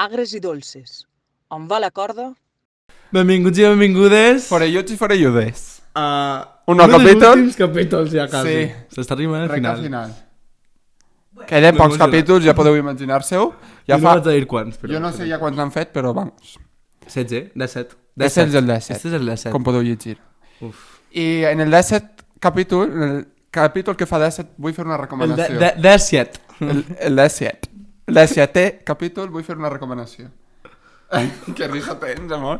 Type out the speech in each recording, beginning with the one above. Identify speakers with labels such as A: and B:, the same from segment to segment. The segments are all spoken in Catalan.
A: agres i dolces. On va la corda?
B: Benvinguts i benvingudes
C: Forelluts i forelludes.
B: a
C: Un nou capítol.
B: dels últims capítols ja quasi.
C: Sí.
B: S'està arribant al
C: Recta
B: final.
C: Queden pocs
B: emocionat.
C: capítols, ja podeu imaginar-seu.
B: Ja no vaig a dir quants, però...
C: Jo no sé ja quants han fet, però vamos.
B: 16, 17.
C: Este és el 17.
B: Este és el 17.
C: Com podeu llegir.
B: Uf.
C: I en el 17 capítol, en el capítol que fa 17, vull fer una
B: El
C: recomanació.
B: 17.
C: El 17. El 17è capítol vull fer una recomanació. Que risa tens, amor.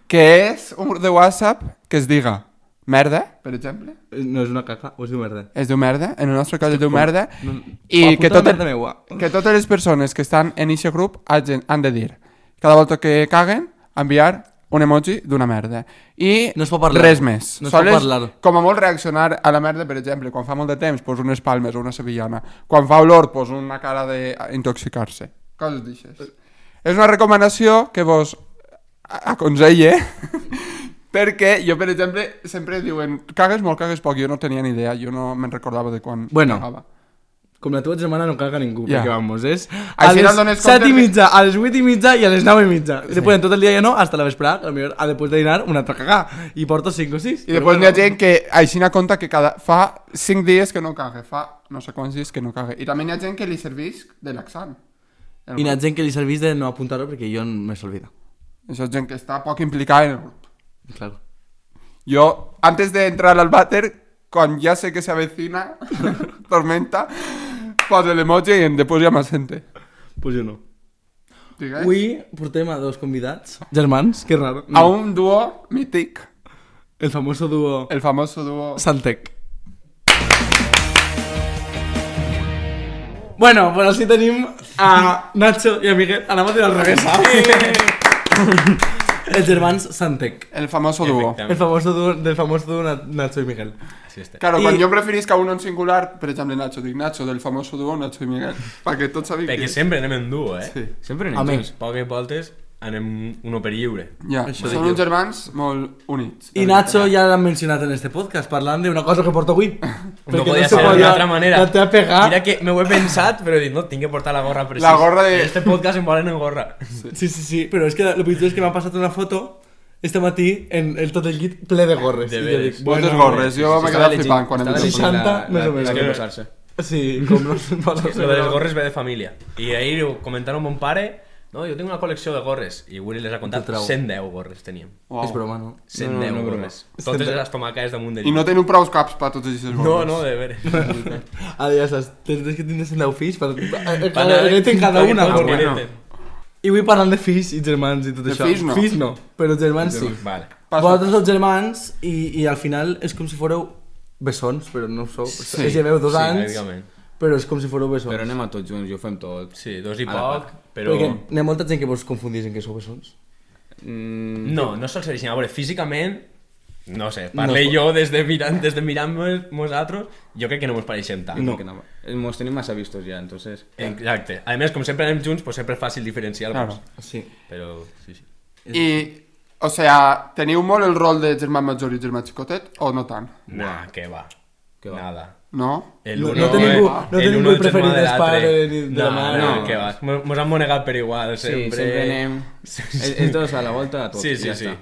C: Que és un grup de WhatsApp que es diga merda, per exemple.
B: No és una caca, o es diu merda?
C: Es diu merda, en el nostre cas es diu merda.
B: No,
C: I que,
B: merda meua.
C: que totes les persones que estan en aquest grup han de dir, cada volta que caguen, enviar un emoji d'una merda. I
B: No es pot parlar.
C: res més.
B: No es pot
C: Sols,
B: parlar.
C: com a molt reaccionar a la merda, per exemple, quan fa molt de temps, pos unes palmes o una sevillana. Quan fa olor, pos una cara d'intoxicar-se. Coses d'aixes. És una recomanació que vos aconselle, perquè jo, per exemple, sempre diuen cagues molt, cagues poc. Jo no tenia ni idea, jo no me'n recordava de quan cagava.
B: Com la teva germana no caga ningú,
C: Ja.
B: perquè vamos, és a
C: Així
B: les
C: no dones
B: 7 i
C: compte
B: mitja, a les 8 i mitja i a les 9 i mitja. I després tot el dia ja no, hasta la vesprada, que potser a després de dinar una altra cagà. I porto 5 o 6.
C: I després n'hi ha gent que així n'ha compte que fa 5 dies que no caga, fa no sé quants dies que no caga. I també n'hi ha gent que li serveix de laxant.
B: I n'hi ha gent que li serveix de no apuntar-ho perquè jo me s'olvida.
C: Això és gent que està poc implicada en el grup.
B: Claro.
C: Jo, antes de entrar al váter, quan ja sé que s'avecina tormenta, poso l'emoji i després ja m'assente.
B: Pues jo no.
C: Digues?
B: Avui portem a dos convidats, germans, que raro.
C: A un duo mític,
B: El famoso dúo
C: el famoso duo...
B: Santec. Bueno, pues així tenim a Nacho i a Miguel. Anava a dir al revés, Els germans Santec.
C: El famoso duo.
B: El famoso dúo, del famoso dúo Nacho i Miguel.
C: Claro, quan
B: I-
C: jo em referisc a un en singular, per exemple Nacho, dic Nacho del famoso duo Nacho i Miguel, perquè tots sabem
D: Perquè
C: que...
D: sempre anem en duo, eh?
C: Sí.
D: Sempre anem
B: Home.
D: junts. Poques voltes anem uno per lliure.
C: Ja,
B: Això
C: són
B: dic
C: uns germans molt units.
B: I Nacho ja l'han mencionat en este podcast, parlant d'una cosa que porto avui.
D: No podia ser d'una altra manera.
B: Ja t'ha pegat.
D: Mira que m'ho he pensat, però he dit, no, tinc que portar la gorra precisa.
C: La gorra de-
D: En este podcast em volen en gorra.
B: Sí, però és que el pitjor és que m'ha passat una foto este matí en tot el llit ple de gorres.
D: De
B: I jo
D: veres.
B: dic,
C: Moltes gorres, jo m'he quedat flipant quan hem
B: estava
C: vist el
B: llegint.
C: programa.
B: 60, més o menys.
D: la que
E: posar-se.
B: Sí, com no se'n passa.
D: Lo de les gorres ve de família. I ahir ho comentant amb mon pare, no, jo tinc una col·lecció de gorres. I Willy les ha contat,
B: Te trau.
D: 110 gorres teníem.
C: Uau.
B: És broma, no?
D: 110
E: no,
D: gorres. Totes les estomacades damunt del
C: I no teniu prou caps per tots aquests gorres.
D: No, no, de veres.
B: Ara ja saps, tens que tindre 110 fills,
D: Van
B: cada una.
D: tots
B: gorra.
D: boneten.
B: I vull parlar de fills i germans i tot
C: De
B: això.
C: fills no.
B: Fills no, però germans sí.
D: Vale.
B: Vosaltres sou germans i al final és com si fóreu bessons, però no ho sou.
C: Sí.
B: És lleveu 2
D: Sí,
B: anys,
D: bàsicament.
B: però és com si fóreu bessons.
E: Però anem a tots junts i ho fem tot.
D: Sí, 2 i
E: A la
D: poc,
E: part.
D: però...
B: Perquè n'hi ha molta gent que vos confundís en que sou bessons.
D: No sol ser així. A veure, físicament, no sé, parle jo des de mirant nosaltres, jo crec que no mos pareixem tant.
B: No.
E: Que no. Mos tenim massa vistos ja, entonces...
D: Exacte. A més, com sempre anem junts, pues sempre és fàcil diferenciar-nos.
C: Claro.
B: Sí.
D: Però, sí, sí.
C: I, o sea, teniu molt el rol de germà major i germà xicotet o no tant?
D: Nah, què va.
E: va?
D: Nada.
C: No?
D: El
B: No,
D: uno,
B: no té ningú, no té
D: el
B: ningú
D: uno
B: el preferit
D: germà de
B: dels
D: l'altre.
B: pares ni de la mare.
D: No,
E: No.
D: què va. Mos han monegat per igual,
E: Sí,
D: sempre.
E: sempre anem... Els dos a la volta a tot.
D: Sí,
E: i
D: sí,
E: ja
D: sí.
E: està.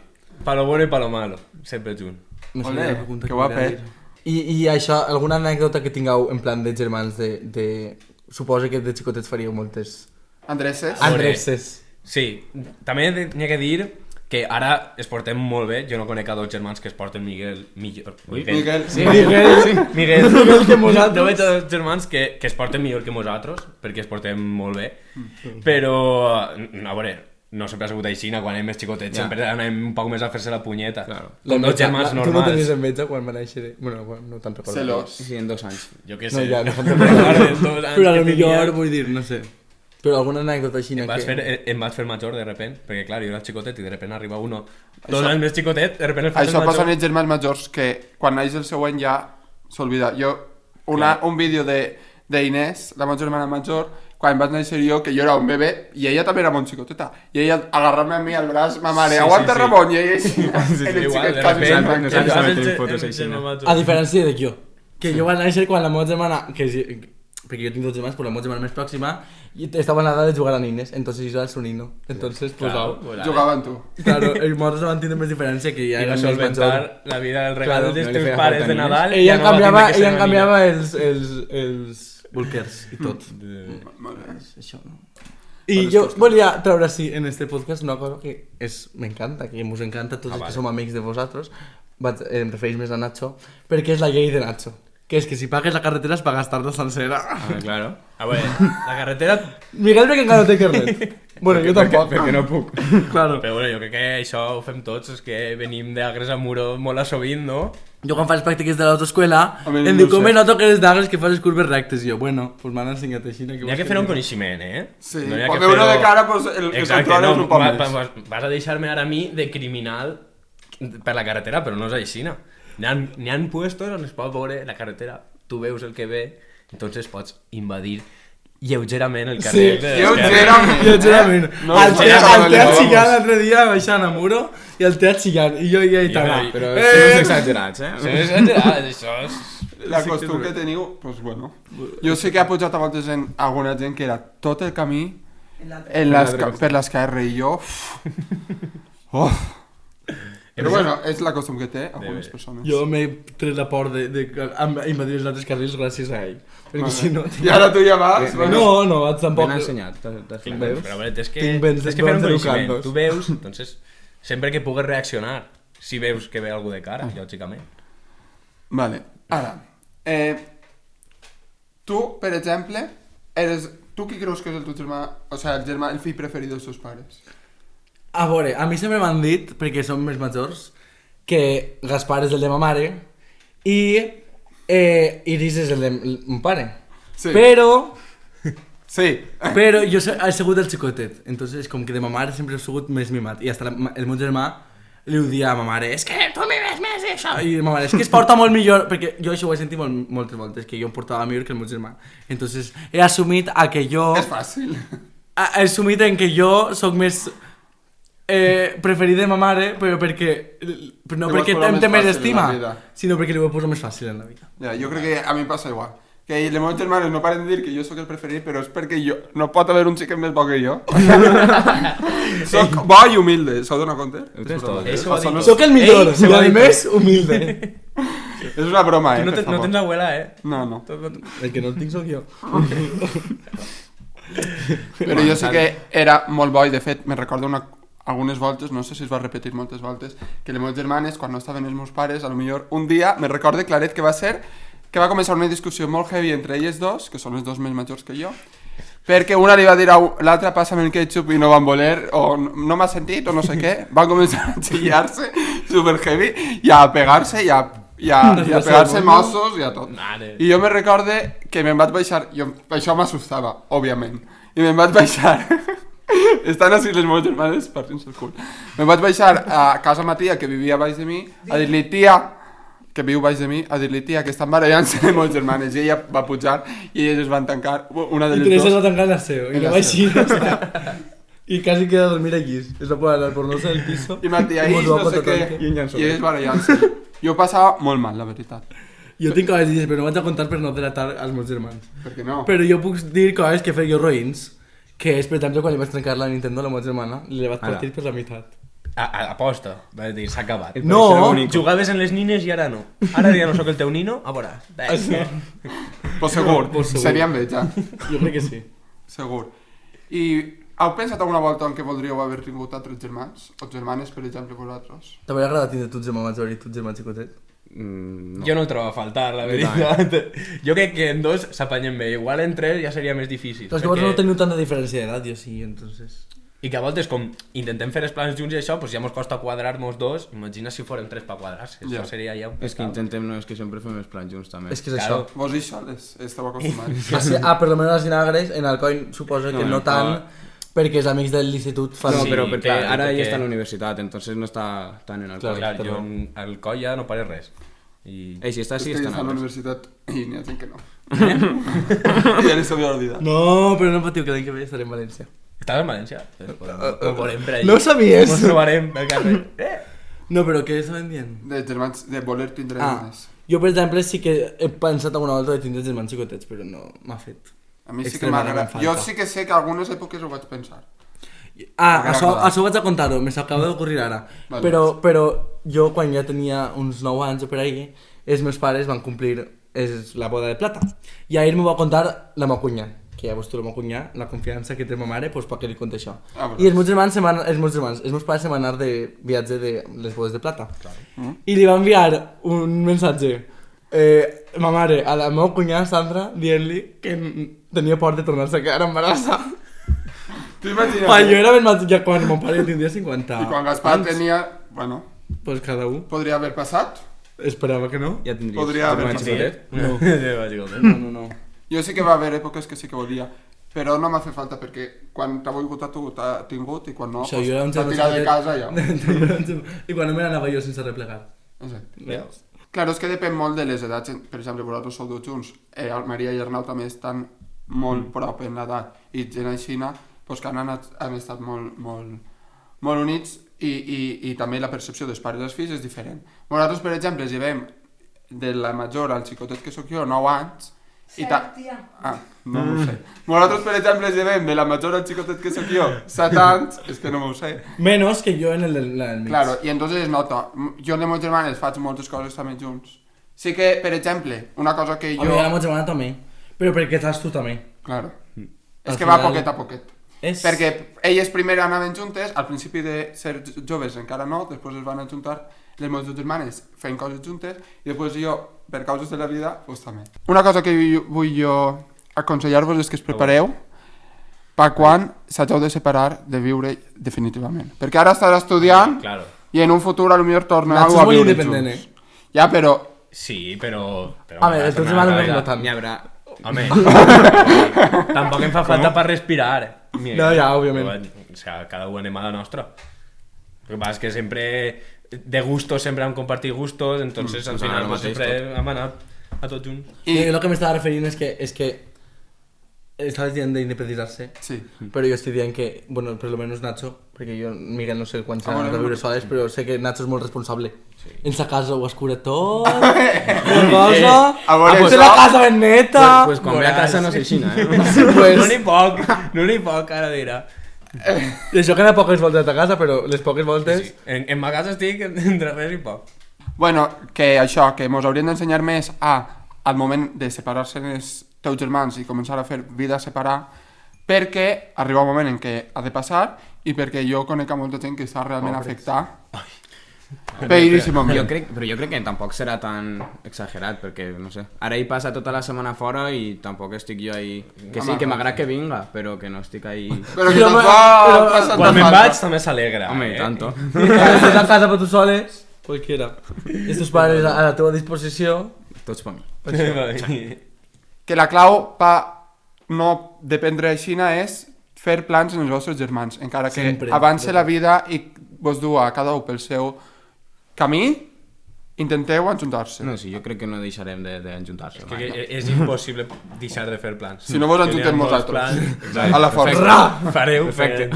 D: Pa lo bueno i pa lo malo. Sempre junt.
B: No sé,
C: Olé,
B: la pregunta
C: que
B: volia
C: guapet.
B: dir. I això, alguna anècdota que tingueu en plan de germans de... Suposo que de xicotets faríeu moltes...
C: Andreses?
B: Andresses.
D: Sí, també n'hi ha que dir que ara es portem molt bé. Jo no conec a dos germans que es porten Miguel... Miguel.
C: Miguel, sí.
B: Miguel, sí.
D: Miguel.
B: Miguel que nosaltres.
D: No veig a dos germans que es porten millor que nosaltres, perquè es portem molt bé. Però, a veure, no sempre ha sigut així, quan anem més xicotets, sempre anem un poc més a fer-se la punyeta.
E: Claro.
D: Com dos germans
B: Tu no
D: normals.
B: tenies enveja quan va néixer? Bueno, no te'n recordo.
C: Celos.
E: Sí, en 2 anys.
D: Jo què
B: No,
D: sé.
B: ja, no fan
D: Però
B: Però a lo millor, vull dir, no sé. Però alguna anècdota així
D: em vaig, em vaig fer major de repent, perquè clar, jo era xicotet i de repent arriba uno 2 anys més xicotet, de repent el fas
C: Això passa
D: major.
C: amb els germans majors que quan naix el següent ja s'oblida. Jo, un vídeo d'Inés, la meva germana major, quan vaig néixer jo, que jo era un bebè, i ella també era molt xicoteta, i ella agarrant-me a mi al braç, ma mare,
D: Sí,
C: aguanta
D: sí, sí.
C: Ramon, i ella així, en el
D: Igual,
C: xiquet
D: de
C: quasi
D: repent,
C: sempre.
E: nosaltres
D: el
E: també
D: fas
E: tenim
D: el
E: fotos
D: el
E: així, no?
D: germà major.
B: A diferència de jo, que jo vaig néixer quan la meva germana, que porque yo tengo 2 germans, pues la meva germana més pròxima i estava en l'edat de jugar a nines, entonces yo era el su nino. Entonces, pues,
C: Jugava amb tu.
B: claro, nosaltres vam tindre més diferència que ja
D: I va
B: era més major.
D: solventar la vida del regal
B: Claro,
D: dels
E: no li
D: teus
E: feia
D: pares
E: falta
D: de
E: ni
D: Nadal.
B: Ella
D: no va
B: canviava,
D: tindre que ser
B: ella
D: una
B: canviava els bolquers i tot. Això, no? I jo volia treure així en este podcast una cosa que m'encanta, que ens encanta a tots els que som amics de vosaltres, em refereix més a Nacho, perquè és la llei de Nacho, que és que si pagues la carretera és per gastar-la sencera.
E: Claro.
D: A veure, la carretera...
B: Miguel perquè encara no té carnet. Bueno, jo tampoc.
E: Perquè no puc.
B: Claro.
D: Però bueno, jo crec que això ho fem tots, és que venim d'Agres a Muro molt assovint, no?
B: Jo quan faig pràctiques de l'autoescola
C: mi
B: em
C: no
B: diu
C: ho
B: com
C: sé.
B: es nota que eres d'Agres que fas les curves rectes. I jo, bueno, pues m'han ensenyat així.
D: N'hi ha que fer un coneixement, eh?
C: Sí,
D: No hi ha
C: quan
D: que
C: veure
D: fer-ho-
C: de cara, pues, el que
D: Exacte,
C: controla
D: no,
C: és un poc més.
D: vas a deixar-me ara a mi de criminal per la carretera, però no és així, no? N'hi ha puestos on es pot veure la carretera, tu veus el que ve, entonces pots invadir lleugerament el carrer.
C: Lleugerament.
B: Lleugerament.
C: No,
B: El té
C: vamos.
B: xillant l'altre dia baixant a Muro i el té xillant. I jo ja hi estava.
E: Però són uns exagerats,
D: Això és exagerat, això és...
C: La costum que teniu, pues bueno. Jo sé que ha pujat a voltes en alguna gent que era tot el camí per l'esquerra i jo... Oh. Però bueno, és la costum que té algunes persones.
B: Jo m'he tret la por d'invadir els altres carrils gràcies a ell. Perquè si no...
C: I ara tu ja vas?
B: No, vaig tampoc.
E: Ben ensenyat.
B: Veus?
D: Però bueno, tens que
B: Tinc bens
D: fer un
B: bons
D: coneixement.
B: educandos.
D: Tu veus, entonces, sempre que pugues reaccionar, si veus que ve algú de cara, lògicament.
C: Vale, ara. Tu, per exemple, tu qui creus que és el teu germà, o sigui, el fill preferit dels teus pares?
B: A veure, a mi sempre m'han dit, perquè som més majors, que Gaspar és el de ma mare i Iris és el de mon pare.
C: Sí.
B: Però
C: Sí.
B: jo he sigut el xicotet, entonces com que de ma mare sempre he sigut més mimat. I hasta el meu germà li ho dia a ma mare, és que tu mimes més i això. I ma mare, és que es porta molt millor, perquè jo això ho he sentit moltes voltes, que jo em portava millor que el meu germà. Entonces he assumit a que jo...
C: És fàcil.
B: He assumit en que jo sóc més preferit de ma mare, però perquè... No
C: Li vas
B: perquè
C: posar
B: em
C: més
B: té més
C: fàcil en
B: estima,
C: la vida.
B: sinó perquè li ho he posat més fàcil en la vida.
C: Ja, jo crec que a mi em passa igual. Que els meus germanes no paren de dir que jo sóc el preferit, però és perquè jo... No pot haver un xiquet més bo que jo. Soc bo i humilde, s'ho dona compte?
E: Ho tens tot.
D: Eso ho ha dit.
B: Sóc el millor,
D: Ei, se
B: i
D: ho ha
B: a
D: dit
B: més humilde.
C: És una broma,
D: Tu no,
C: per
D: no
C: favor.
D: tens abuela, eh?
C: No, no.
B: El que no el tinc sóc jo.
C: Però jo sí que era molt bo i de fet me recordo algunes voltes, no sé si es va repetir moltes voltes, que les meves germanes, quan no estaven els meus pares, a lo millor un dia, me recorde claret que va ser que va començar una discussió molt heavy entre elles dos, que són les dos més majors que jo, perquè una li va dir a l'altra pásame el ketchup i no van voler, o no m'ha sentit, o no sé què, van començar a xillar-se super heavy i a pegar-se i a pegar-se mossos i a tot.
D: Mare.
C: I jo me recorde que me'n vaig baixar, això m'assustava, òbviament, i me'n vaig baixar, estan així les meves germanes partint-se el cul, me'n vaig baixar a casa ma tia que vivia baix de mi, a dir-li tia, que viu baix de mi, a dir-li tia que estan barallant-se les meves germanes, i ella va pujar i elles es van tancar, una de
B: I
C: les
B: Teresa
C: dos.
B: va tancar el seu, i
C: En
B: no
C: la
B: va així. I quasi queda a dormir aquí. Es va posar al pornosa del piso.
C: I ma tia,
B: i mos
C: ells
B: va
C: no sé
B: patar
C: què,
B: tanto.
E: I un llençol.
C: i ells barallant-se. Jo passava molt mal, la veritat.
B: Jo tinc coses dites, però no vaig a contar per no delatar als meus germans.
C: Per què no?
B: Però jo puc dir coses que feia jo roïns, que és, per exemple, quan li vaig trencar la Nintendo a la meva germana, li vaig partir per la meitat.
D: Aposta, va dir, s'ha acabat.
B: No!
D: Jugaves en les nines i ara no. Ara ja no sóc el teu nino, a veure.
C: Pues segur,
B: Pues segur.
C: seria amb ella,
B: Jo crec que sí.
C: segur. I heu pensat alguna volta en què voldríeu haver tingut altres germans? O germanes, per exemple, vosaltres?
B: T'hauria agradat tindre tu germà major i tu germà xicotet?
E: No.
D: Jo no el trobo a faltar, la veritat. Jo crec que en dos s'apanyen bé. Igual en tres ja seria més difícil.
B: Però és que vosaltres no teniu tanta diferència d'edat, jo sí, entonces...
D: I que a voltes, com intentem fer els plans junts i això, pues ja mos costa quadrar-nos dos. Imagina si foren tres per quadrar-se.
C: Ja.
D: Això seria ja un
E: És que intentem, no, és que sempre fem els plans junts també.
B: És que és
D: Claro.
B: això.
C: Vos hi soles, esteu acostumats.
B: Per lo menos a Sinagres, en Alcoy suposo que
E: No,
B: no tant, perquè els amics de l'institut fan...
E: No,
D: Sí,
E: però perquè
D: clar,
E: ara
D: perquè-
E: ella està a la universitat, entonces no està tan en el
B: Clar,
E: coll.
D: Clar,
B: però-
D: jo al coll ja no pare res. I...
E: Ei, si està
C: És
E: així,
C: que
E: està
C: ja està a la
E: en
C: universitat i n'hi ha gent que no. Ja li s'havia oblidat.
B: No, però no patiu, que l'any que ve estaré en València.
D: Estàs en València? Ens veurem per allà.
B: No ho sabies?
D: Ens trobarem pel carrer.
B: No, però què estaven dient?
C: De germans, de voler tindre germans.
B: Jo, per exemple, sí que he pensat alguna volta de tindre germans xicotets, però no m'ha fet.
C: A mi sí que
B: extremadament
C: m'agrada.
B: falta.
C: Jo sí que sé que algunes èpoques ho vaig pensar.
B: Això vaig a contar-ho, me s'acaba d'ocorrir ara.
C: Vale.
B: Però jo, quan ja tenia uns 9 anys o per ahí, els meus pares van complir la boda de plata. I ahir m'ho va contar la meva cunya, que ja veus tu la meva cunya, la confiança que té ma mare, doncs perquè li conté això. I els meus germans, els meus pares se van anar de viatge de les bodes de plata. I li va enviar un missatge ma mare a la meva cunyada Sandra dient-li que tenia por de tornar-se a quedar embarassada.
C: T'imagines?
B: Jo era ben maig, ja quan mon pare tindria 50
C: I quan Gaspar
B: anys,
C: tenia... Bueno,
B: pues cada un
C: podria haver passat.
B: esperava que no.
E: Ja tindries.
C: Podria haver
E: germans
C: passat.
E: xicotet.
B: No.
C: Jo sí que va haver èpoques que sí que volia, però no m'ha fet falta perquè quan t'ha volgut a tu t'ha tingut i quan no,
B: Això, jo era un
C: t'ha
B: germà
C: tirat de
B: xicotet.
C: casa ja.
B: I quan no me n'anava jo sense replegar.
C: Exacte.
B: Veus?
C: Claro, és que depèn molt de les edats. Per exemple, vosaltres sou dos junts, el Maria i Arnau també estan molt prop en l'edat i gent aixina, doncs que han estat molt units i també la percepció dels pares dels fills és diferent. Nosaltres, per exemple, llevem de la major al xicotet que sóc jo 9 anys i no m'ho sé. Nosaltres, per exemple, llevem de la major al xicotet que sóc jo 7 anys, és que no m'ho sé.
B: Menos que jo en el del mig.
C: Claro, i entonces es nota. Jo amb els meus germanes faig moltes coses també junts. Sí que, per exemple, una cosa que jo...
B: Home, jo la meva germana també. Però perquè estàs tu també.
C: Claro.
B: Al
C: És que va
B: final-
C: poquet a poquet.
B: És...
C: Perquè elles primer anaven juntes, al principi de ser joves encara no, després es van ajuntar les meves germanes fent coses juntes i després jo, per causes de la vida, doncs també. Una cosa que vull jo aconsellar-vos és que es prepareu per quan s'hageu de separar de viure definitivament. Perquè ara estàs estudiant
D: Claro.
C: i en un futur a lo millor torneu
B: Nacho
C: a
B: és molt
C: viure
B: independent,
C: junts. Ja, però
D: Sí, però
B: A veure, el teu germà no és tant.
E: N'hi haurà...
D: Home, tampoc em fa falta per respirar.
B: No, ja, òbviament.
D: O sea, cada un anem a la nostra. El que passa és que sempre, de gustos, sempre hem compartit gustos, entonces al
E: pues
D: final
E: ara
D: pues,
E: mateix
D: sempre hem anat a tots junts.
B: I el que m'estava referint és que estaves dient d'independitzar-se,
C: sí.
B: però jo estic dient que, bueno, per lo menos Nacho, perquè jo, Miguel, no sé quan s'ha
C: bueno,
B: anat a viure
C: no.
B: soles, però sé que Nacho és molt responsable. Sí. En sa casa ho escura tot, una cosa,
C: a veure,
B: té
C: això-
B: la casa ben neta...
E: Pues quan ve a casa no sé xina,
B: Pues-
D: No n'hi poc, ara dirà.
B: I això que n'hi ha poques voltes a casa, però les poques voltes...
D: Sí. En ma casa estic entre res i poc.
C: Bueno, que això, que mos haurien d'ensenyar més al moment de separar-se dels teus germans i començar a fer vida separada, perquè arriba un moment en què ha de passar i perquè jo conec a molta gent que està realment afectada per aquest moment.
E: Però jo crec que tampoc serà tan exagerat, perquè, no sé, ara hi passa tota la setmana fora i tampoc estic jo ahí... Que sí, que m'agrada que vinga, però que no estic ahí...
C: Però que
B: Però,
C: tampoc passa
D: Quan
C: tanta
D: me'n
C: falta.
D: vaig també s'alegra.
E: Home, i tanto.
B: Cuando estés a casa per tu soles, cualquiera. I tus pares a la teva disposició...
E: Tots per mi.
C: Que la clau per no dependre aixina és fer plans en els vostres germans, encara que
B: Sempre.
C: avance la vida i vos du a cada un pel seu camí, intenteu ajuntar-se.
E: No, sí, jo crec que no deixarem d'enjuntar-se.
D: Que és impossible deixar de fer plans.
C: Si no vos ajuntem
D: Teníem molts
C: vosaltres.
D: plans. Exacte.
C: A la força.
D: Perfecte. Fareu.
E: Perfecte.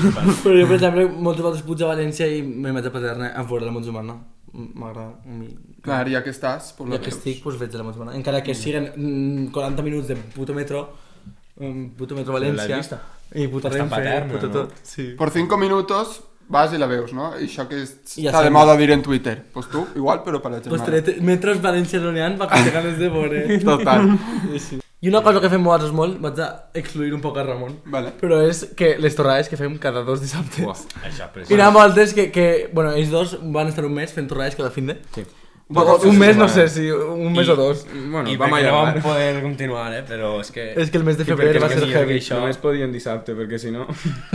B: Però jo, per exemple, moltes vegades puig a València i me'n vaig a Paterna a veure la meva germana. M'agrada a mi.
C: Clar, ja que estàs, pues
B: Ja que estic, doncs veig la meva germana. Encara que siguen 40 minuts de puto metro València.
D: L'has vista?
B: I puto
D: Està en
B: Renfe,
D: Paterna,
B: puto
D: no?
B: tot. Sí.
C: Por 5 minutos vas i la veus, no? I això que
B: Ja
C: està de
B: sembla.
C: moda dir en Twitter. Pues tu, igual, però per la
B: Pues
C: germana.
B: metros València no n'hi ha per que té ganes de veure.
C: Total.
B: I una cosa que fem nosaltres molt, vaig a excluir un poc a Ramon,
C: Vale.
B: però és que les torrades que fem cada 2 dissabtes.
E: Uah.
D: Això,
B: I n'hi ha moltes que, bueno, ells dos van estar un mes fent torrades cada fin de.
E: Sí.
B: Un mes, no sé si un mes o dos.
E: Bueno,
D: I
E: vam
D: perquè no vam
E: allargar.
D: poder continuar, però és que...
B: És que el mes de
E: Sí,
B: febrer
E: perquè
B: va ser
E: és que
B: heavy.
D: això-
E: Només podien dissabte, perquè si no...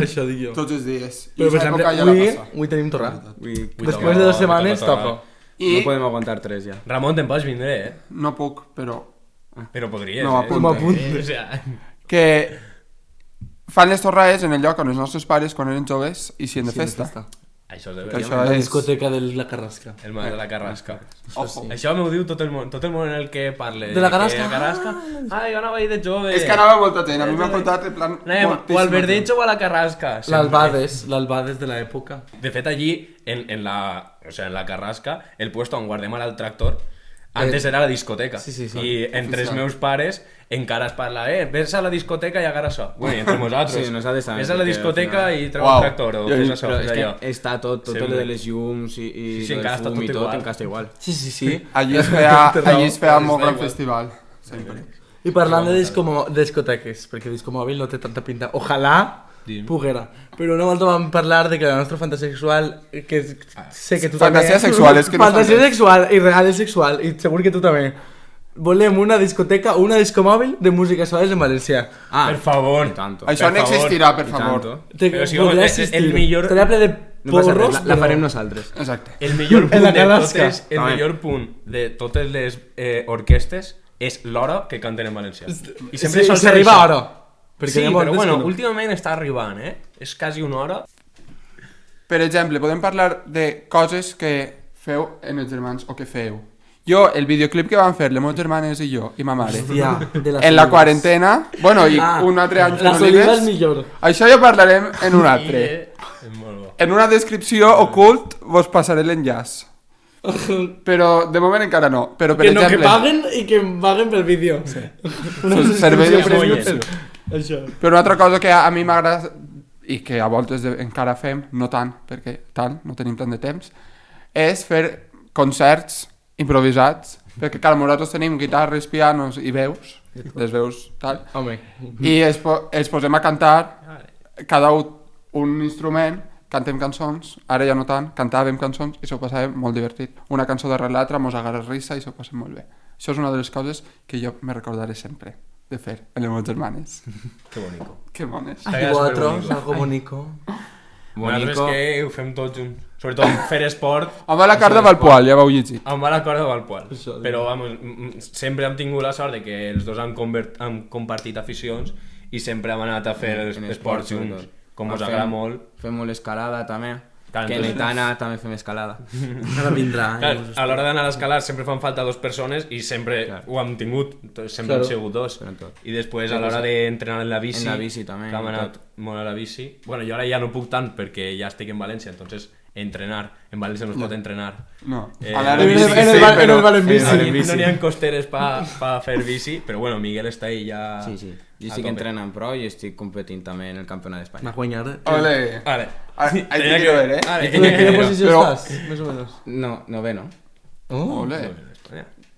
B: Això dic jo.
C: Tots els dies.
B: Però, per
C: aquesta
B: exemple,
C: època ja la
B: avui,
C: passa.
B: avui tenim torrada. Després de 2 setmanes toca.
C: I
E: No podem aguantar 3 ja.
D: Ramon, te'n pots vindre,
C: no puc, però...
D: Però podries,
C: No,
B: No m'apunte.
D: O sea,
C: Que fan les torrades en el lloc on els nostres pares, quan eren joves, i si de festa.
D: això és de
C: Que
D: veure.
C: això
B: La
C: és...
B: discoteca de la Carrasca.
D: El mal de la Carrasca.
C: Ojo.
D: Això m'ho diu tot el món en el que parle.
B: De la Carrasca?
D: Que la Carrasca. Ai, jo anava ahir de jove.
C: És que anava molta gent, a mi m'ha contat en plan...
D: Anem o al
C: moltíssima gent.
D: Verdeig o a la Carrasca. Sempre.
B: L'Albades de l'època.
D: De fet, allí, en o sea, en la Carrasca, el puesto on guardem ara el tractor, antes era la discoteca.
B: Sí.
D: I entre els meus pares encara es parla, ves a la discoteca i agarra això. Bueno, i entre nosaltres.
E: Sí, nosaltres també,
D: Ves a la
E: perquè
D: discoteca
E: al final-
D: i treu el tractor, o fes això,
E: Però
D: fes
E: és que
D: allò.
E: està tot
D: Sí,
E: lo de les llums i
D: sí,
E: lo
D: encara
E: del
D: està
E: fum i
D: tot
E: tot,
D: igual.
E: encara està igual.
B: Sí.
C: Allí es feia molt gran festival. Sempre.
B: I parlant de discoteques, perquè discomòbil no té tanta pinta. Ojalà poguera. Però una volta vam parlar de que la nostra fantasia sexual, que sé que tu
C: Fantasia
B: també...
C: sexual, és que no
B: fantasia
C: fantasia.
B: sexual i real sexual, i segur que tu també. Volem una discoteca, una discomòbil de música suaves en valencià.
D: Per favor.
E: I tanto.
C: Això
D: Per
C: no
D: favor.
C: existirà, per
E: I
C: favor.
E: tanto.
D: Però si
B: Podria
D: el
B: existir.
D: millor-
B: Estaria ple de
E: No passa
B: porros,
E: res, la
B: però-
E: farem nosaltres.
C: Exacte.
D: El millor
B: En
D: punt
B: la
D: de
B: Carrasca.
D: totes, el
E: També.
D: millor punt de totes les orquestes és l'hora que canten en valencià. I sempre
B: Sí,
D: sol ser
B: s'arriba
D: això.
B: ara. Perquè
D: Sí,
B: hi ha
D: però
B: moltes
D: bueno,
B: que no.
D: últimament està arribant, És quasi una hora.
C: Per exemple, podem parlar de coses que feu en els germans o que feu. Jo, el videoclip que van fer les meves germanes i jo, i ma mare,
B: Hòstia, de les
C: en la
B: olives.
C: quarantena, bueno, i un altre any fent
B: Les olives
C: olives,
B: millor.
C: això ja parlarem en un altre.
D: És molt bo.
C: En una descripció ocult vos passaré l'enllaç. Però de moment encara no. Però per
B: Que no, que
C: exemple,
B: paguen i que paguen pel vídeo. Sí.
C: servei de
D: premium.
B: Això.
C: Però una altra cosa que a mi m'agrada i que a voltes encara fem, no tant, perquè tal, no tenim tant de temps, és fer concerts improvisats, perquè clar, nosaltres tenim guitarres, pianos i veus, les veus tal,
B: Home.
C: i els posem a cantar cada un instrument, cantem cançons, ara ja no tant, cantàvem cançons i s'ho passàvem molt divertit. Una cançó darrere l'altra, mos agarra risa i s'ho passem molt bé. Això és una de les coses que jo me recordaré sempre de fer amb les meves germanes.
D: Que bonico.
C: Que bones.
B: I vosaltres, algo bonico.
D: Nosaltres que ho fem tots junts. Sobretot fer esport.
C: Home, la carta va al poal, ja vau llegit.
D: Em va la corda del qual.
B: Això,
D: Però vamos, sempre hem tingut la sort de que els dos han compartit aficions i sempre hem anat a fer
E: En
D: esports
E: esport,
D: junts.
E: sobretot.
D: Com us
E: Fem-
D: agrada molt.
E: Fem molt escalada també.
D: Clar,
E: Que en
D: entonces-
E: Itana també fem escalada.
B: Ara vindrà.
D: Clar, a l'hora d'anar a l'escalar sempre fan falta dues persones i sempre
E: Clar.
D: ho hem tingut, sempre
B: Claro.
D: hem sigut dos.
E: Però en tot.
D: I després a l'hora d'entrenar en la bici,
E: En la bici també,
D: que hem
E: en
D: anat
E: tot.
D: molt a la bici. Bueno, jo ara ja no puc tant perquè ja estic en València, entonces entrenar, en València no es pot entrenar.
C: No.
D: Eh,
C: Anar
D: en
C: bici,
B: en el
C: sí,
B: bar- en
C: però-
B: el bar en bici.
D: No n'hi ha costeres pa fer bici, però bueno, Miguel està ahí ja...
E: Sí, sí. Jo
D: a
E: estic
D: tope.
E: entrenant pro i estic competint també en el Campionat d'Espanya.
B: M'ha guanyat.
C: Ole.
D: Vale.
C: Ahí
D: Tenia
C: te quiero ver, ¿eh?
D: Vale.
B: I tu en quina posició
C: Però-
B: estàs? Més o menys.
E: No, noveno.
B: Oh,
C: Ole.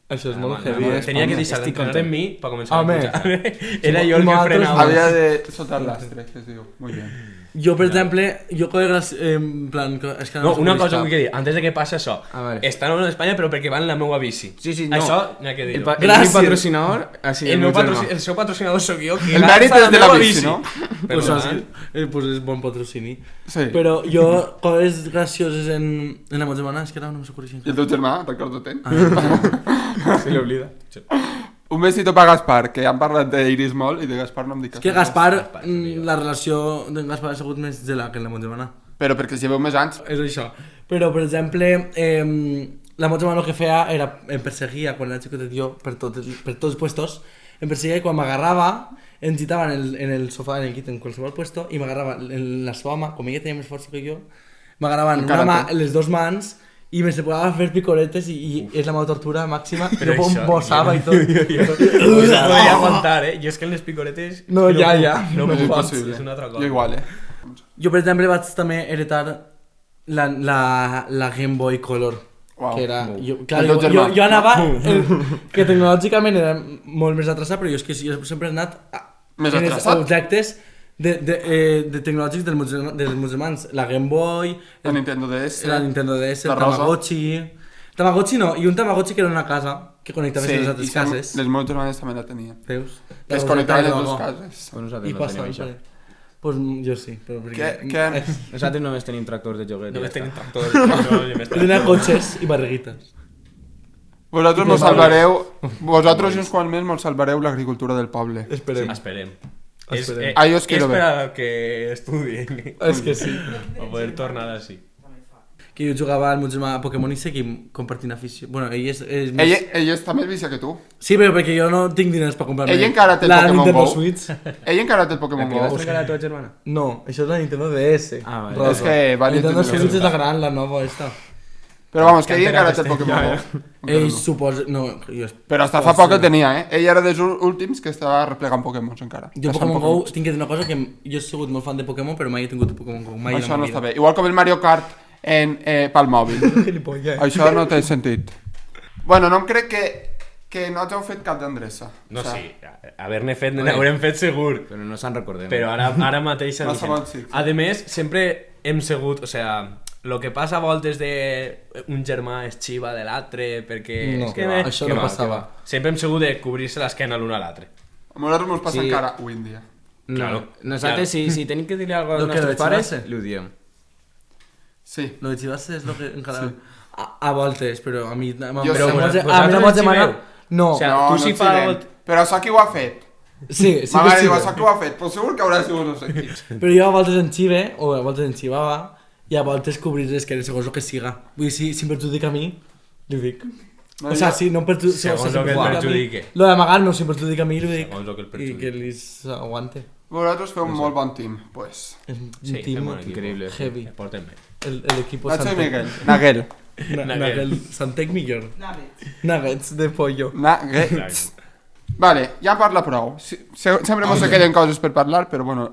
B: això és molt
E: Home,
B: heavy.
C: home,
D: Tenia que deixar
E: estic
D: d'entrenar
E: content.
D: en mi per començar
B: Home.
D: a pujar. Era jo el que
B: Nosaltres-
D: frenava.
C: Había de soltar lastre, que es diu. Muy bien.
B: Jo, per exemple, jo col·legues, en plan... És que
D: No,
B: sé
D: una
B: com
D: cosa
B: està.
D: que vull dir, antes de que passi això,
E: Ah, vale.
D: estan en Espanya però perquè van en la meva bici.
E: Sí, sí, no.
D: Això n'hi ha que
E: El,
D: dir-ho.
E: el
B: Gràcies.
E: meu patrocinador ha sigut
D: El, meu
E: germà.
D: el seu patrocinador sóc jo, que
C: El mèrit és de la bici, no?
B: Pues,
D: Perdona.
B: pues és bon patrocini.
C: Sí.
B: Però jo, coses gracioses en la meva germana, és que ara no m'ho corrigint.
C: I el teu germà, recorda-te'n.
E: Se l'oblida.
C: Un besito per Gaspar, que han parlat d'Iris molt i de Gaspar no em dic
B: És que Gaspar, la relació d'en Gaspar ha sigut més gelada que en la meva germana.
C: Però perquè es lleveu més anys.
B: És això. Però, per exemple, la meva germana el que feia era em perseguia quan era xicotet jo per tots els puestos, em perseguia i quan m'agarrava em gitava en el sofà, en el llit, en qualsevol puesto i m'agarrava en la seva mà, com ella tenia més força que jo, m'agarrava en una mà, les dues mans i me se posava a fer picoretes i és la meva tortura màxima.
D: Però
B: Jo
D: això-
B: bossava i tot.
D: No podria aguantar, Jo és que en les picoretes...
B: No,
D: que
B: ja.
D: No
C: És
D: puc,
C: impossible.
D: és una altra cosa.
C: Jo igual,
B: Jo, per exemple, vaig també heretar la Game Boy Color.
C: Uau.
B: Que era, clar,
C: El teu germà.
B: jo anava, que tecnològicament era molt més atrasat, però jo és que jo sempre he anat
C: Més
B: en els
C: atrasat?
B: objectes de tecnològics dels meus germans. La Game Boy,
C: La Nintendo DS.
B: la Nintendo DS,
C: la
B: el
C: rosa.
B: Tamagotchi... Tamagotchi no, i un Tamagotchi que era una casa que connectaves
C: Sí,
B: en les
C: i
B: altres
C: sem-
B: cases.
C: les meves germanes també la tenien.
B: Veus?
C: Que es connectaven en dues cases.
E: Però nosaltres
B: I
E: no
B: passa,
E: tenim això.
B: pues jo sí, però perquè...
C: Què?
E: Nosaltres només tenim tractors de joguet.
D: Només
E: i ja
D: tenim
E: està.
D: tractors.
B: Tenia cotxes i barriguites.
C: Vosaltres mos salvareu, vosaltres i uns quants més mos salvareu l'agricultura del poble.
B: Esperem.
D: Esperem.
B: Esperem.
C: Ahí os quiero
D: és
C: ver.
D: per a que estudien.
B: És que sí.
D: Per poder tornar així.
B: Que jo jugava al meu germà a Pokémon i seguim compartint afició. Bueno, ell és més...
C: Ella està més vicia que tu.
B: Sí, però perquè jo no tinc diners per comprar-me
C: Ell encara té el
B: la
C: Pokémon
B: Nintendo
C: Go.
B: Switch.
C: Ella encara té el Pokémon
E: Que vas
C: Go.
E: trencar a la teva germana?
B: No, això és la Nintendo DS.
E: Ah, vale.
B: rosa.
C: És que va
B: La Nintendo
C: Nintendo
B: Switch és la gran, la nova esta.
C: Però vamos, que ell
D: entera
C: encara té el
D: que
C: Pokémon
D: estem,
C: Go.
B: Ell suposa... No, jo...
C: Però hasta fa poc el tenia, Ell era dels últims que estava replegant Pokémons encara.
B: Jo
C: Caçant
B: Pokémon Go,
C: Pokémons.
B: tinc que dir una cosa, que jo he sigut molt fan de Pokémon, però mai he tingut Pokémon Go. Mai
C: Això no està bé. Igual com el Mario Kart pel mòbil. Això no té sentit. Bueno, no em crec que no t'heu fet cap d'endreça.
D: No, sí, haver-ne fet, n'haurem fet segur.
E: Però no se'n recordem.
D: Però ara mateix...
C: No sabem si-
D: A més, sempre hem segut, o sea, lo que passa a voltes de un germà es xiva de l'altre, perquè...
B: No,
D: és que
B: això no passava.
D: Sempre hem segut de cobrir-se l'esquena l'un a l'altre.
C: A nosaltres mos passa
E: Sí.
C: encara avui en dia.
E: No,
D: Claro.
E: nosaltres, si tenim que dir-li alguna
B: Lo
E: cosa
B: que
E: als nostres
B: de
E: pares,
B: xivar-se.
E: li ho diem.
C: Sí.
B: Lo de xivar-se és lo que encara... A voltes, però a mi...
C: Jo
B: Però
C: sé.
B: a mi
D: Vosaltres
B: no m'ho
D: xiveu?
B: demanar... No,
D: O sea,
C: No,
D: tu
C: no
D: sí
C: et
D: fa...
C: xivem. Però això qui ho ha fet?
B: sí, sí que
C: M'agrada dir,
B: xive.
C: això qui ho ha fet? Pues segur que haurà sigut no sé qui.
B: Però jo a voltes en xive, o a voltes en xivava, i a voltes cobrir l'esquena segons el que siga. Vull dir, si em perjudica a mi, li dic. O sea, si no em perjudica...
D: Segons el que et perjudique.
B: Lo d'amagar-me, si em perjudica a mi, li dic.
D: Segons el que el
B: I
D: perjudique.
B: que li s'aguante.
C: Vosaltres feu un molt bon team, pues.
B: És un
D: Sí,
B: team
D: fem un equip.
E: Increïble.
B: heavy.
D: Portem bé.
B: El equipo
C: Nacho i
B: Santec.
C: Miguel. Naguel.
B: Nagel. Santec millor. Nuggets de pollo.
C: Nuggets. Vale, ja en parla prou. Sempre mos queden coses per parlar, però bueno,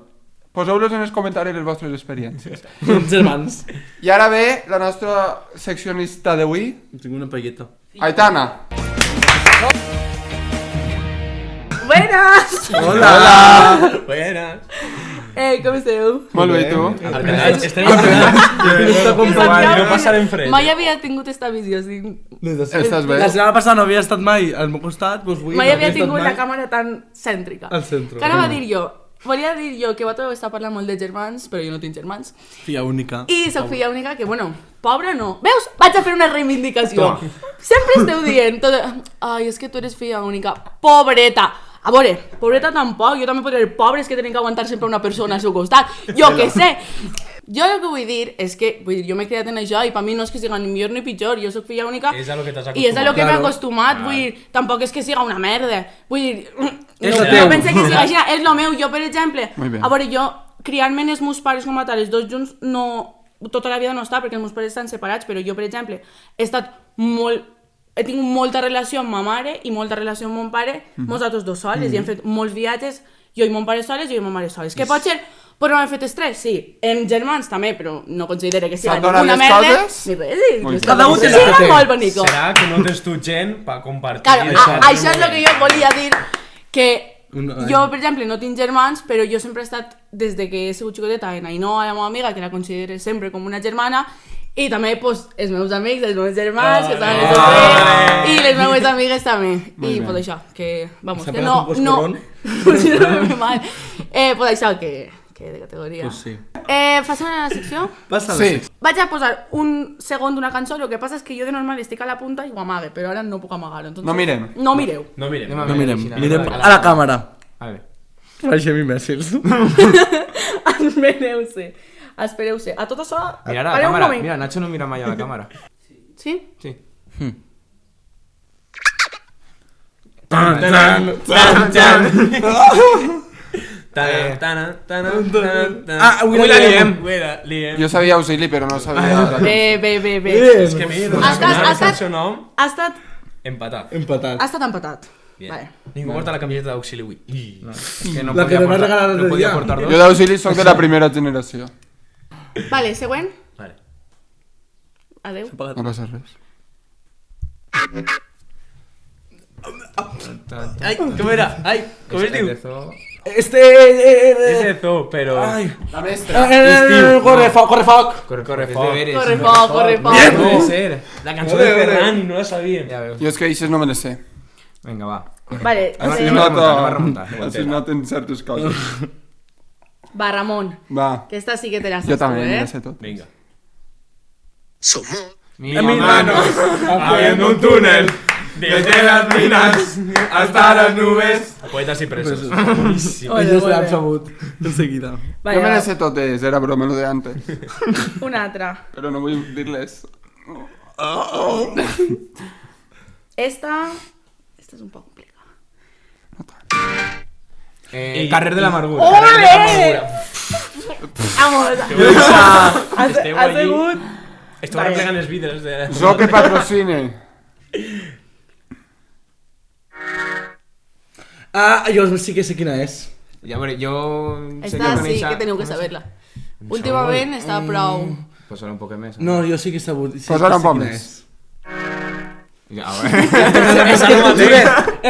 C: poseu-los en els comentaris les vostres experiències.
B: Germans.
C: I ara ve la nostra seccionista d'avui,
B: Tinc una palleta.
C: Aitana.
F: Buenas!
B: Hola!
D: Buenas.
F: Com esteu?
C: Molt bé, i tu?
D: Estem no passarem fred.
F: Mai havia tingut esta visió, sí.
C: Estàs bé?
B: La setmana passada no havia estat mai al meu costat, doncs avui
F: Mai
B: no
F: havia
B: estat
F: tingut
B: mai
F: la càmera tan cèntrica.
B: al centre.
F: Què anava a dir jo? Volia dir jo que vosaltres està parlant molt de germans, però jo no tinc germans.
B: Filla única.
F: I soc filla única que, bueno, pobra no. Veus? Vaig a fer una reivindicació. Sempre esteu dient, ai, és que tu eres filla única. Pobreta. A veure, pobreta tampoc, jo també podria dir pobres que tenen que aguantar sempre una persona al seu costat. Jo què sé. Jo el que vull dir és que, jo m'he criat en això i per mi no és que siga ni millor ni pitjor, jo sóc filla única
D: És a lo que t'has
F: i és a lo que m'he
B: Claro.
F: acostumat, vull dir, tampoc és que siga una merda, vull dir,
B: És
F: no,
B: lo teu.
F: no pense que siga així, és lo meu, jo per exemple,
C: Muy bien.
F: a veure, jo criant-me els meus pares com a tal, els dos junts, no, tota la vida no està perquè els meus pares estan separats, però jo per exemple he tingut molta relació amb ma mare i molta relació amb mon pare, nosaltres dos soles, i hem fet molts viatges, jo i mon pare soles, jo i ma mare soles. Que pot ser, però no hem fet estrès, sí. En germans també, però no considero que sigui
C: S'han donat
F: una
C: les
F: merda.
C: coses?
F: Ni res,
C: Molt bé.
B: Cada un té
F: sí,
B: les que té.
F: molt bonico.
D: Serà que no tens tu gent per compartir.
F: Claro, això és el que jo volia dir, que
B: Una-
F: jo, per exemple, no tinc germans, però jo sempre he estat, des de que he sigut xicoteta, en Ainhoa, la meva amiga, que la considero sempre com una germana, i també, pues, els meus amics, els meus germans, que estan en el i les meves amigues també. I, pues, això, que, vamos,
B: S'ha
F: que
B: pegat
F: no,
B: un coscorrón?
F: pues, no me mal. Pues això, que de categoria.
B: Pues sí.
F: Passant a la secció,
B: Passa
C: Sí.
F: vaig a posar un segon d'una cançó, el que passa és que jo de normal estic a la punta i ho amague, però ara no puc amagar-ho. Entonces,
C: No mirem.
F: No mireu.
D: No mirem.
B: No mirem a la càmera.
E: Vale.
B: Baixem imbècils.
F: Espereu-se. Espereu-se. A tot això...
E: Mira la
F: pareu un
E: càmera.
F: moment.
E: Mira, Nacho no mira mai a la càmera.
F: Sí?
E: Sí.
B: Avui
E: la liem.
D: Liem.
C: Jo sabia auxili, però no sabia...
F: Bé.
D: És que mira,
F: Ha estat-
D: el seu nom,
F: Ha estat
D: empatat.
B: Empatat.
F: empatat.
D: Bien.
F: Vale.
D: Ningú porta la camiseta d'auxili avui.
E: Que no
B: La que
E: podia
B: me va
E: portar-
B: regalar l'altre
E: no podia
B: dia.
E: portar
C: Jo
E: dos.
C: d'auxili soc de la primera generació.
F: Vale, següent.
D: Vale.
F: Adeu.
C: No passa res.
D: Ai, com era? Ai, com es diu?
E: Empezó-
D: Ese zoo, però...
B: Ai.
C: La mestra.
B: Corre foc.
E: Corre,
D: Corre
E: és
D: foc.
E: deberes.
F: Corre poc, corre poc.
E: No puede ser.
D: La cançó de Ferran i no la sabíem.
E: Ja veus.
C: Jo és que aquestes no me les sé.
E: Vinga, va.
F: Vale,
C: Així
E: Anem a
C: nota...
E: remuntar.
C: Així noten certes coses.
F: va, Ramon.
C: Va.
F: Que esta sí que te la
C: Jo
F: saps,
C: també, me
F: eh?
C: les sé tot.
D: Vinga.
E: Mi
B: manos.
D: Habiendo un túnel desde las minas hasta las nubes. Poetas y presos. Boníssim.
F: Ole,
B: Ells l'han
F: ole.
B: sabut. Enseguida.
F: Vale,
C: Jo me
F: va.
C: les sé totes, era broma, lo de antes.
F: Una altra.
C: Però no vull dir-les.
F: Esta és un poc complicada.
E: Carrer de l'amargura.
F: ¡Ole! Vamos,
D: Esteu
F: ha
D: allí.
F: sigut
D: Estem replegant els vídeos de...
C: Zo que patrocine.
B: Jo sí que sé quina és.
E: Ja, a veure, jo...
F: Esta sí que teniu que saber-la. Últimament està prou...
E: Posar un poc més.
B: No, jo sí que he sabut. Sí
C: Posa-la
B: que
C: un poc
B: sé quina
C: més.
B: és.
E: Ja, a veure.
B: És que t'ho diré.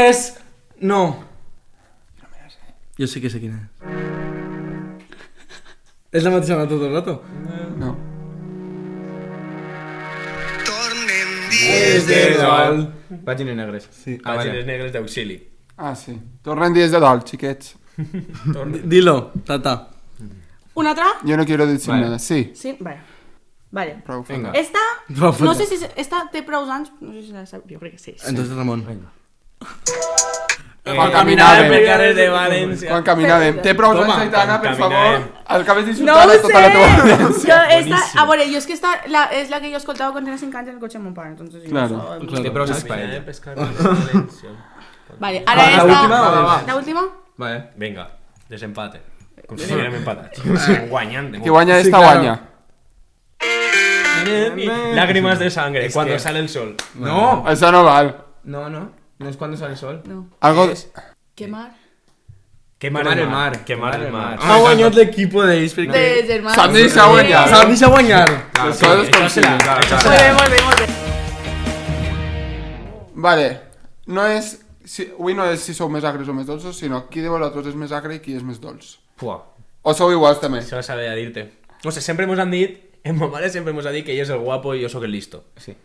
B: És... No. Jo sí que sé quina és. És la mateixa tot el rato?
C: No.
B: És de dol.
E: Pàgines negres.
B: Sí.
D: Pàgines negres d'auxili.
C: Ah, sí. Tornen dies de dol, xiquets.
B: Dilo, tata.
F: ¿Una otra?
C: Yo no quiero decir
E: Vale.
C: nada. Sí.
F: Sí, vale. Vale.
C: Prou
E: Vinga.
F: Esta,
B: Prou
F: no
B: feta.
F: sé si... Esta té prou anys, no sé si la sap, jo crec que sí.
B: Entonces Ramon.
C: Quan caminàvem.
D: Per carrers de València.
C: Quan caminàvem. Té prou
D: Toma,
C: anys, Aitana, per
D: quan
C: favor.
D: caminàvem.
C: Acabes
F: No
C: d'insultar
F: ho
C: a tota la teva
F: sé!
C: audiència.
F: Yo esta, a ver, yo es que esta es la que yo escoltaba cuando tenía 5 años en el coche de mon pare, entonces yo
C: Claro,
F: eso-
B: claro.
E: Té prou anys per ella.
F: Vale, ahora
B: La
F: esta...
B: última,
E: va.
F: ¿La última?
E: Vale.
D: Vinga, desempate. Com si estiguérem empatats. Guanyant.
C: Qui guanya
B: Sí,
C: esta
B: claro.
C: guanya.
D: Lágrimas de sangre, cuando sale el sol.
E: No!
C: Això no val.
E: No, no. No es cuando sale el sol.
F: No.
C: Algo...
F: Quemar.
D: Quemar el mar. Quemar el mar.
B: Ha guanyat l'equipo d'ells perquè...
F: De germans.
C: S'han deixat guanyar.
B: S'han deixat guanyar.
C: Les coses com
D: Això serà.
C: siguin.
F: Molt bé, molt bé, molt bé.
C: Vale. No és... Avui no és si sou més agres o més dolços, sinó qui de vosaltres és més agre i qui és més dolç.
D: Pua,
C: O sou iguals també.
D: això sabia dir-te. No sé, sempre mos han dit, en ma mare sempre mos ha dit que ell és el guapo i jo sóc el listo.
E: Sí.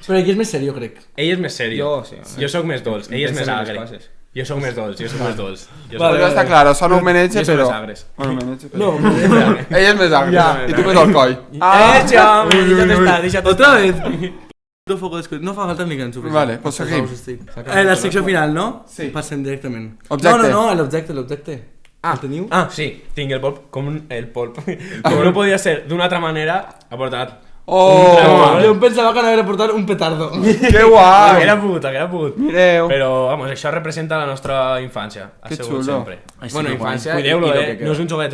B: Però aquí és més seriós, crec.
D: Ell és més serio.
E: Jo, sí.
D: Jo ssóc més dolç, ell és
E: Pensa
D: més
E: en les
D: agre.
E: coses.
D: Jo sóc més dolç, jo sóc més dolç. Jo
C: Però ja està clar, això no ho menege,
E: Jo soc
C: però...
E: més agres.
C: Bueno, menege, però...
B: No,
C: Ell és més agre.
B: Ja.
C: I tu més alcohol.
D: Cham! Deixa't estar, deixa't
B: Otra vez. No fa falta ni que ens ho
C: Vale, pues seguim.
B: La secció final, no?
C: Sí.
B: Passem directament.
C: Objecte.
B: No, l'objecte.
D: Ah,
B: El teniu?
D: Ah, sí, tinc el polp, el polp. Com no podia ser d'una altra manera, ha portat...
C: Oh,
B: Jo em pensava que anaven a portar un petardo.
C: que guai.
D: Haguera pogut.
C: Mireu.
D: Però, vamos, això representa la nostra infància. Ha
C: Que
D: sigut
C: xulo.
D: sempre.
E: Bueno, infància
D: Cuideu-lo,
E: i lo que
D: eh?
E: queda.
D: No és un joguet,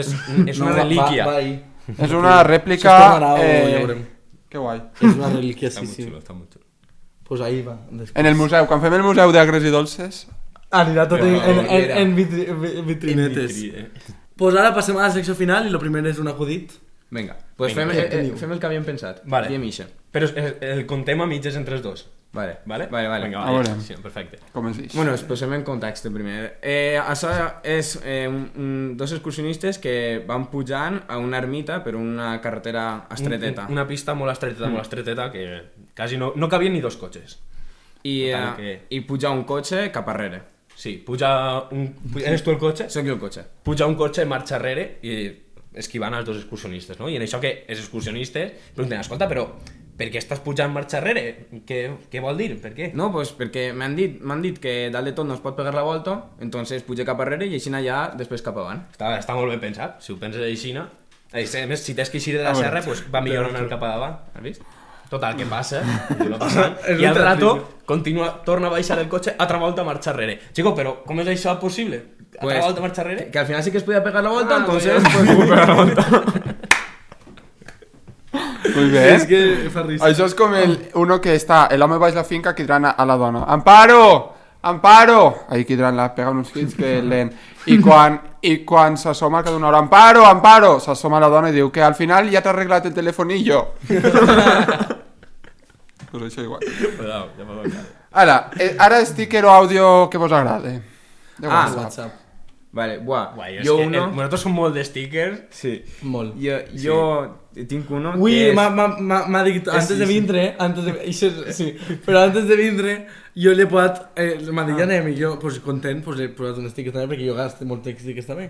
D: és una relíquia.
B: Va ahí.
C: És una rèplica...
B: Si es tornarà o ja veurem.
C: Que guai.
B: És una relíquia,
D: Està
B: sí,
D: molt
B: sí.
D: xulo, està molt xulo.
B: Pues ahí va. Després.
C: En el museu, quan fem el museu d'agres i dolces...
B: Anirà tot
D: Però,
B: en vitrinetes. Pues ara passem a la secció final i el primer és un acudit.
E: Vinga, pues
D: Vinga,
E: fem el que havíem pensat.
D: Vale.
E: Diem ixe.
D: Però el contem a mitges entre els dos.
E: Vale.
D: Vale?
E: Vale.
D: Vinga,
C: A veure.
D: Sí, perfecte.
C: Com es diu?
E: Bueno, es posem en context primer. Això és dos excursionistes que van pujant a una ermita per una carretera estreteta.
D: Una pista molt estreteta, que quasi no cabien ni dos cotxes.
E: I,
D: Total, que-
E: I puja un cotxe cap arrere.
D: Sí, eres tu el cotxe?
E: Soc jo el cotxe.
D: Puja un cotxe, marxa arrere i esquivant els dos excursionistes, no? I en això que els excursionistes pregunten, escolta, però per què estàs pujant marxa arrere? Què vol dir? Per què?
E: No, pues perquè m'han dit que dalt de tot no es pot pegar la volta, entonces puja cap arrere i així allà després cap avant.
D: Està molt ben pensat, si ho penses així, no? A més, si tens que eixir de la serra, pues va millor anar cap a davant, has vist? Total, què passa? Continua passant. I al rato torna a baixar el cotxe, altra volta marxa arrere. Chico, però com és això possible? Altra volta marxa arrere?
E: Que al final sí que es podia pegar la volta, entonces
D: muy
E: pues puc pegar la volta.
C: Muy bé.
B: És que fa risa.
C: Això és com uno que està, l'home baix la finca cridant a la dona. Amparo! Amparo! Ahí cridant la pega uns crits que len. I quan s'assoma al que d'una hora, Amparo! Amparo! S'assoma la dona i diu que al final ja t'ha arreglat el telefonillo. Pues això igual.
D: Cuidao, ja m'ha tocat.
C: Ara sticker o àudio que vos agrade. De
E: Ah,
C: WhatsApp.
B: WhatsApp.
E: Vale, buah.
D: Guai,
E: Jo uno...
D: Nosaltres som molt de stickers.
E: Sí.
B: Molt.
E: Jo tinc uno
B: Ui,
E: que és...
B: m'ha dit, antes de vindre, sí, però antes de vindre, jo li he posat, m'ha dit, ja anem, i jo, pues, content, pues, li he posat un sticker també, perquè jo gasto molt stickers també,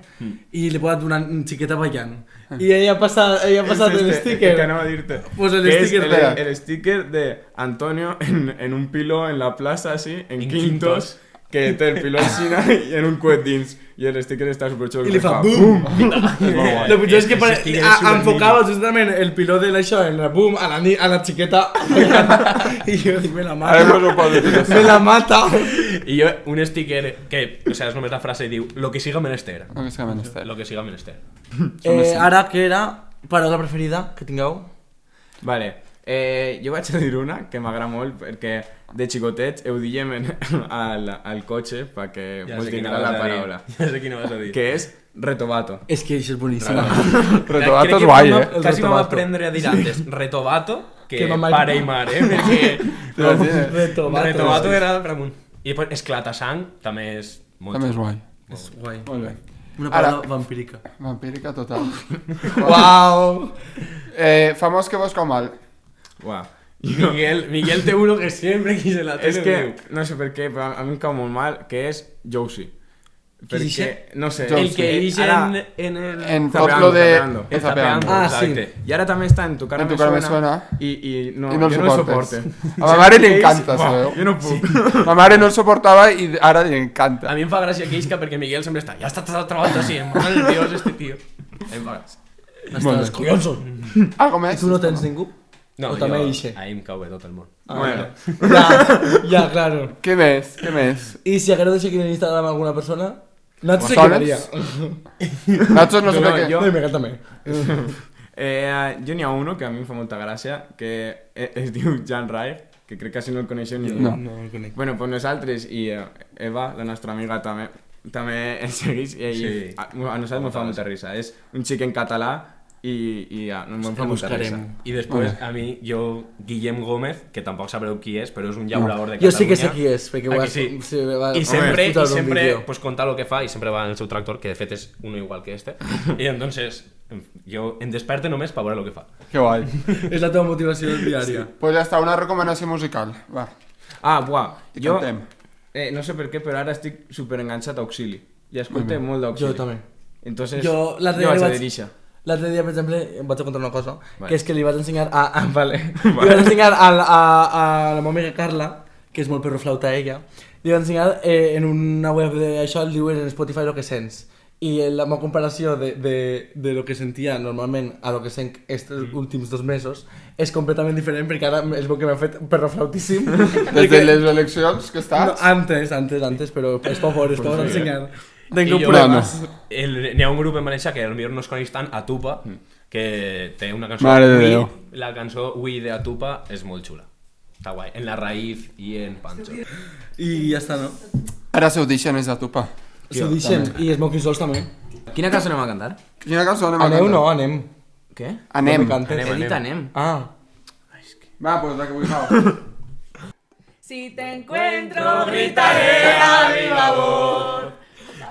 B: i li he posat una xiqueta ballant, i ella ha passat el sticker,
E: que anava a dir-te.
B: pues el
E: Que és
B: sticker
E: el sticker de Antonio en un piló en la plaça, así, en Quintos, que té el piló aixina i en un coet dins. I el sticker està superxulo.
B: i li fa BUM!
E: És molt guai.
B: Lo pitjor és que
D: Ese sticker és supermític.
B: enfocava justament el piló de l'això en la BUM a la xiqueta i jo dic, me la
C: Ara
B: mata,
C: vos ho poso dir.
B: me la mata.
D: I jo, un sticker que, o sea, és només la frase, diu, lo que siga menester.
C: No, que és que menester.
D: Lo que siga menester.
B: Ara, què era? Paraula preferida que tingueu?
E: Vale. Jo vaig a dir una que m'agrada molt perquè de xicotets ho diem al cotxe perquè
D: Ja
E: mos
D: sé quina
E: tindrà
D: vas
E: la
D: a dir.
E: paraula.
D: Ja sé quina vas a dir.
E: Que és retobato.
B: És que això és boníssim.
C: Retobato
D: Crec
C: és
D: que
C: guai,
D: vam-
C: eh?
D: Quasi vam
B: retobato.
D: aprendre a dir antes retobato que
B: Que mamà i
D: pare i
B: papà.
D: mare, perquè
B: Retobato.
D: retobato era per amunt. I després esclatasang també és molt
C: També és guai.
B: És guai.
C: Molt bé.
B: Una
C: Ara-
B: paraula vampírica.
C: Vampírica total.
B: Uau!
C: Famós que vos com mal.
E: Uau.
D: Miguel té uno que sempre quise la tele.
E: És que, no sé per què, però a mi em cau molt mal, que és Josie. Perquè,
B: dice?
E: no sé...
D: El que ix
E: ara-
D: en el...
C: En tot
E: Zapeando,
C: lo de...
E: zapeando.
C: en Zapeando.
B: Ah,
D: exacte.
E: I ara també està en Tu cara,
C: En Tu cara me suena.
E: I no,
C: I no el
E: jo no el
C: soportes.
E: soporte.
C: A ma mare li
E: Ells,
C: encanta,
E: buah,
C: sabeu?
E: Jo no puc.
C: Ma mare no el suportava i ara li encanta.
D: A mi em fa gràcia que isca perquè Miguel sempre està... Ja està tota volta així, em fa nerviós este tio. Em fa gràcia.
B: Hasta els collons.
C: Algo
B: I
C: més?
B: tu no tens ningú?
D: No,
B: O també
D: jo,
B: ixe?
D: ahí em cau bé tot el món.
E: Bueno,
B: Ja, claro.
C: Què més? Què més?
B: I si hagués de seguir en Instagram alguna persona, Nacho se
C: ¿Sones?
B: quedaría.
C: Nachos no sé
E: No,
C: per què.
E: jo-
B: No, i me també.
E: jo n'hi ha uno que a mi em fa molta gràcia, que es diu Jan Rai, que crec que si no el coneixeu ningú.
C: No.
B: No el conec.
E: Bueno, pues nosaltres i Eva, la nostra amiga, també el segueix i
D: Sí.
E: a nosaltres ens fa molta risa. És un xic en català i ja, no em fa
B: El
E: molta risa.
B: buscarem.
D: I després, a mi, Guillem Gómez, que tampoc sabreu qui és, però és un llaurador de Catalunya.
B: Jo sí que sé qui és, perquè
D: Ah,
B: ho
D: que sí?
B: sí, va,
D: I sempre,
B: escoltar
D: i
B: un
D: sempre
B: vídeo.
D: pues, conta lo que fa i sempre va en el seu tractor, que de fet és uno igual que este. I entonces jo em desperte només per veure lo que fa.
C: Que guai.
B: És la teva motivació diària.
C: Pues ja està, una recomanació musical. Va,
E: Ah, buah,
C: i
E: jo
C: cantem.
E: no sé per què, però ara estic super enganxat a Auxili. I escolto molt d'Auxili.
B: Jo també.
E: Entonces,
B: Jo l'altre
E: jo
B: dia
E: vaig a
B: vaig-
E: dir això.
B: L'altre dia, per exemple, em vaig a contar una cosa,
E: Vale.
B: que és que li vaig ensenyar vale. Li vaig ensenyar a la meva amiga Carla, que és molt perroflauta ella, li vaig ensenyar en una web d'això, el diuen en Spotify lo que sents. I la meva comparació de lo que sentia normalment a lo que sent estos últims 2 mesos és completament diferent, perquè ara es veu que m'ha fet perroflautíssim.
C: Des de les eleccions que
B: No,
C: estàs?
B: antes, però és per fort, és per ensenyar. Tengo
D: I jo-
B: pruebas.
D: N'hi ha un grup en València que potser no es coneix tant, Atupa, que té una cançó...
C: Mare de
D: We,
C: Déu.
D: La cançó We de Atupa és molt xula. Està guai. En La Raíz i en Pancho.
B: I ja està, no?
C: Ara se ho deixen, és a tupa.
B: S'ho deixem. I Smoking Souls també.
E: Quina cançó anem a cantar?
C: Quina cançó anem a
B: Aneu,
C: cantar?
B: no, anem.
E: Què?
C: Anem.
B: No me cantes.
E: He dit anem.
B: Ah.
C: Va, pues la que vull fa.
F: Si te encuentro, gritaré a viva voz.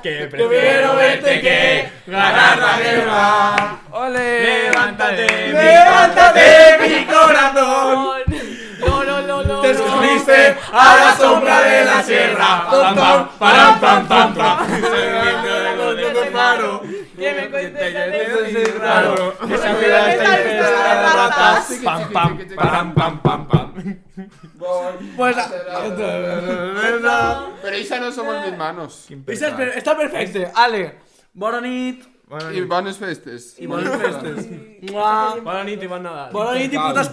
D: Que prefiero verte que ganar la guerra.
E: ¡Ole!
D: Levántate,
B: ¡Levántate, mi corazón!
F: No.
B: Te escondiste a la sombra de la sierra. Pam, pam, param, pam, pam, pam.
F: Que me cuentes
B: Es raro. Esa vida está infestada de ratas.
D: Pam, pam, param, pam, pam, pam.
B: Pues...
C: Pero esa no somos mis manos.
B: Està perfecte. Ale, bona nit.
C: I bones festes.
B: I bones festes. Mua.
D: Bona nit i bon Nadal.
B: Bona nit i putes